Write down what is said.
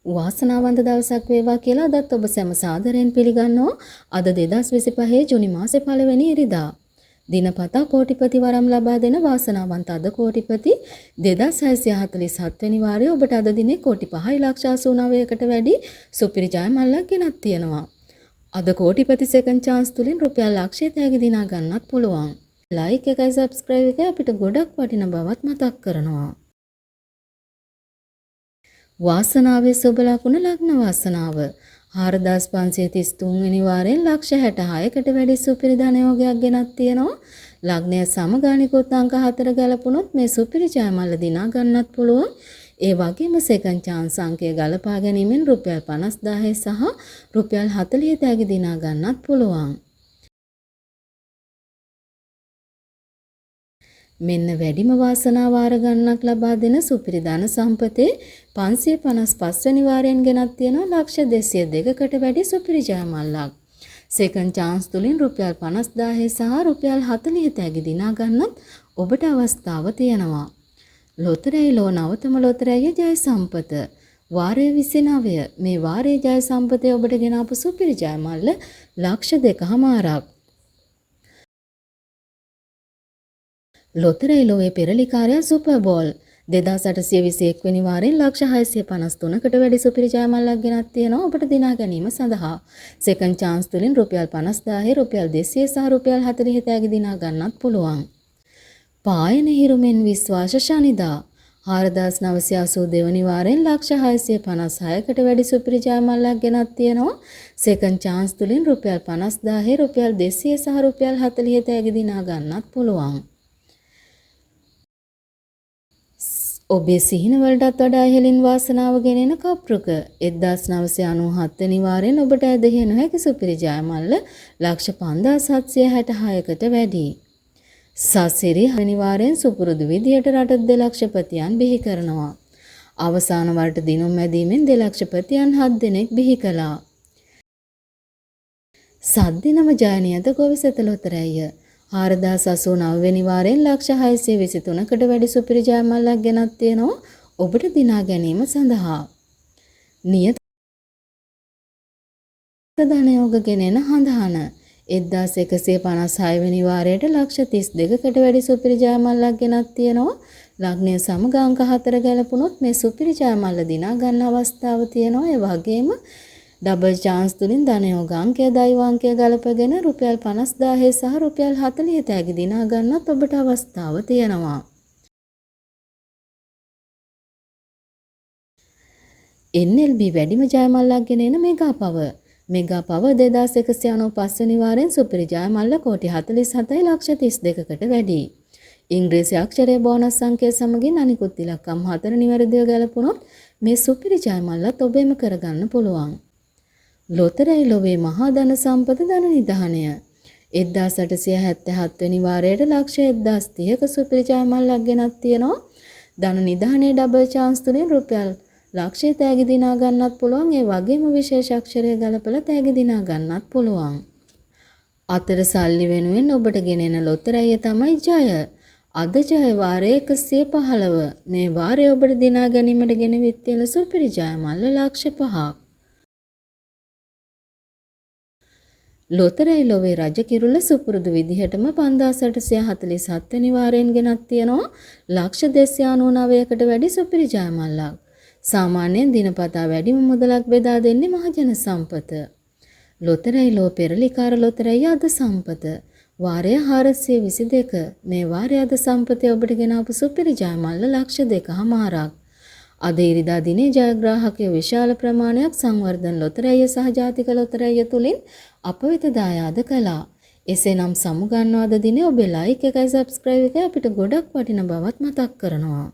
වාසනාවන්ත දවසක් වේවා කියලා අදත් ඔබ සැම සාදරයෙන් පිළිගන්නවා. අද 2025 ජුනි මාසේ පළවෙනි ඉරිදා. දිනපතා කෝටිපති වරම් ලබා දෙන වාසනාවන්ත අද කෝටිපති 2647 වෙනි වාරයේ ඔබට අද දිනේ කෝටි 5,89,කට වැඩි සුපිරි ජයමල්ලක් ගෙනත් තියෙනවා. අද කෝටිපති සෙකන්ඩ් chance තුලින් රුපියල් ලක්ෂය තෑගි දිනා ගන්නත් පුළුවන්. ලයික් එකයි සබ්ස්ක්‍රයිබ් එකයි අපිට ගොඩක් වටින බවත් මතක් කරනවා. වාසනාවේ සුබ ලකුණ ලග්න වාසනාව 4533 වෙනි වාරයෙන් ලක්ෂ 66කට වැඩි සුපිරි ධනයෝගයක් ගෙනත් තියෙනවා. ලග්නය සමගානිකුත් අංක 4 ගලපුණොත් මේ සුපිරි ජයමල්ල දිනා ගන්නත් පුළුවන්. ඒ වගේම සෙකන්ඩ් chance අංකය ගලපා ගැනීමෙන් රුපියල් 50000 සහ රුපියල් 40 තෑගි දිනා ගන්නත් පුළුවන්. මෙන්න වැඩිම වාසනාව වාර ගණනක් ලබා දෙන සුපිරි ධන සම්පතේ 555 වෙනි වාරයෙන් ගෙනත් තියෙනවා ලක්ෂ 202කට වැඩි සුපිරි ජයමල්ලක්. සෙකන්ඩ් chance තුලින් රුපියල් 50000 සහ රුපියල් 40 තෑගි දිනා ගන්නත් ඔබට අවස්ථාව තියෙනවා. ලොතරැයි ලෝ නවතම ලොතරැයියේ ජය සම්පත වාරයේ 29 මේ වාරයේ ජය සම්පතේ ඔබට ගෙන ආපු සුපිරි ජයමල්ල ලක්ෂ 2කමාරක්. ලොතරැයි ලෝවේ පෙරලිකාරයා සුපර් බෝල් 2821 වෙනි වාරයෙන් ලක්ෂ 653කට වැඩි සුපිරි ජයමල්ලක් ගෙනත් තියෙනවා ඔබට දිනා ගැනීම සඳහා. සෙකන්ඩ් chance තුලින් රුපියල් 50000 රුපියල් 200 සහ රුපියල් 40 තෑගි දිනා ගන්නත් පුළුවන්. පායන හිරුමෙන් විශ්වාස ශනිදා 4982 වෙනි වාරයෙන් ලක්ෂ 656කට වැඩි සුපිරි ජයමල්ලක් ගෙනත් තියෙනවා. සෙකන්ඩ් chance තුලින් රුපියල් 50000 රුපියල් 200 සහ රුපියල් 40 තෑගි දිනා ගන්නත් පුළුවන්. ඔබේ සිහින වලටත් වඩා ඉහළින් වාසනාව ගෙනෙන කප්රුක 1997 වෙනි වාරයෙන් ඔබට ඇදහිය නොහැකි සුපිරි ජයමල්ල ලක්ෂ 5766කට වැඩි. සසිරි වෙනි වාරයෙන් සුපුරුදු විදියට රට දෙලක්ෂපතියන් බිහි කරනවා. අවසාන වරට දිනුම් මැදීමෙන් දෙලක්ෂපතියන් 7 දෙනෙක් බිහි කළා. සද්දිනම ජයනියත ගොවිසත ලොතරැයිය 4089 වෙනි වාරයෙන් ලක්ෂ 623කට වැඩි සුපිරි ජයමල්ලක් ගෙනත් තියෙනවා ඔබට දිනා ගැනීම සඳහා. නියත ධනයෝග ගෙනෙන හඳහන 1156 වෙනි වාරයට ලක්ෂ 32කට වැඩි සුපිරි ජයමල්ලක් ගෙනත් තියෙනවා. ලග්නය සමග අංක 4 ගැලපුණොත් මේ සුපිරි ජයමල්ල දිනා ගන්න අවස්ථාව තියෙනවා. ඒ වගේම ඩබල් chance තුලින් ධනයෝග අංකය දෛව අංකය ගලපගෙන රුපියල් 50000 සහ රුපියල් 40 තෑගි දිනා ගන්නත් ඔබට අවස්ථාව තියෙනවා. NLB වැඩිම ජයමල්ලක් ගෙනෙන මෙගා පව 2195 වෙනි වාරයෙන් සුපිරි ජයමල්ල කෝටි 47යි ලක්ෂ 32කට වැඩි. ඉංග්‍රීසි අක්ෂරයේ බෝනස් අංකය සමගින් අනිකුත් ඉලක්කම් 4 නිවැරදිව ගැලපුණොත් මේ සුපිරි ජයමල්ලත් ඔබෙම කරගන්න පුළුවන්. ලොතරැයි ලොවේ මහා ධන සම්පත ධන නිධානය 1877 වෙනි වාරයට ලක්ෂ 1030ක සුපිරි ජයමල්ලක් ගෙනත් තියෙනවා. ධන නිධානයේ ඩබල් chance තුලින් රුපියල් ලක්ෂය තෑගි දිනා ගන්නත් පුළුවන්. ඒ වගේම විශේෂ අක්ෂරය ගලපලා තෑගි දිනා ගන්නත් පුළුවන්. අතර සල්ලි වෙනුවෙන් ඔබට ගෙනෙන ලොතරැයිය තමයි ජය. අද ජය වාරයේ 115 මේ වාරයේ ඔබට දිනා ගැනීමට ගෙනවිත් තියෙන සුපිරි ජයමල්ල ලක්ෂ 5ක්. ලොතරැයි ලොවේ රජ කිරුළ සුපුරුදු විදිහටම 5847 වෙනි වාරයෙන් ගෙනත් තියෙනවා ලක්ෂ 299කට වැඩි සුපිරි ජයමල්ලක්. සාමාන්‍යයෙන් දිනපතා වැඩිම මුදලක් බෙදා දෙන්නේ මහජන සම්පත. ලොතරැයි ලෝ පෙරලිකාර ලොතරැයි අද සම්පත වාරය 422 මේ වාරය අද සම්පතේ ඔබට ගෙන ආපු සුපිරි ජයමල්ල ලක්ෂ 2කමාරක්. අද ඉරිදා දිනේ ජයග්‍රාහකයෝ විශාල ප්‍රමාණයක් සංවර්ධන ලොතරැයිය සහ ජාතික ලොතරැයිය තුලින් අප වෙත දායාද කළා. එසේනම් සමුගන්නවා අද දිනේ ඔබේ ලයික් එකයි සබ්ස්ක්‍රයිබ් එකයි අපිට ගොඩක් වටින බවත් මතක් කරනවා.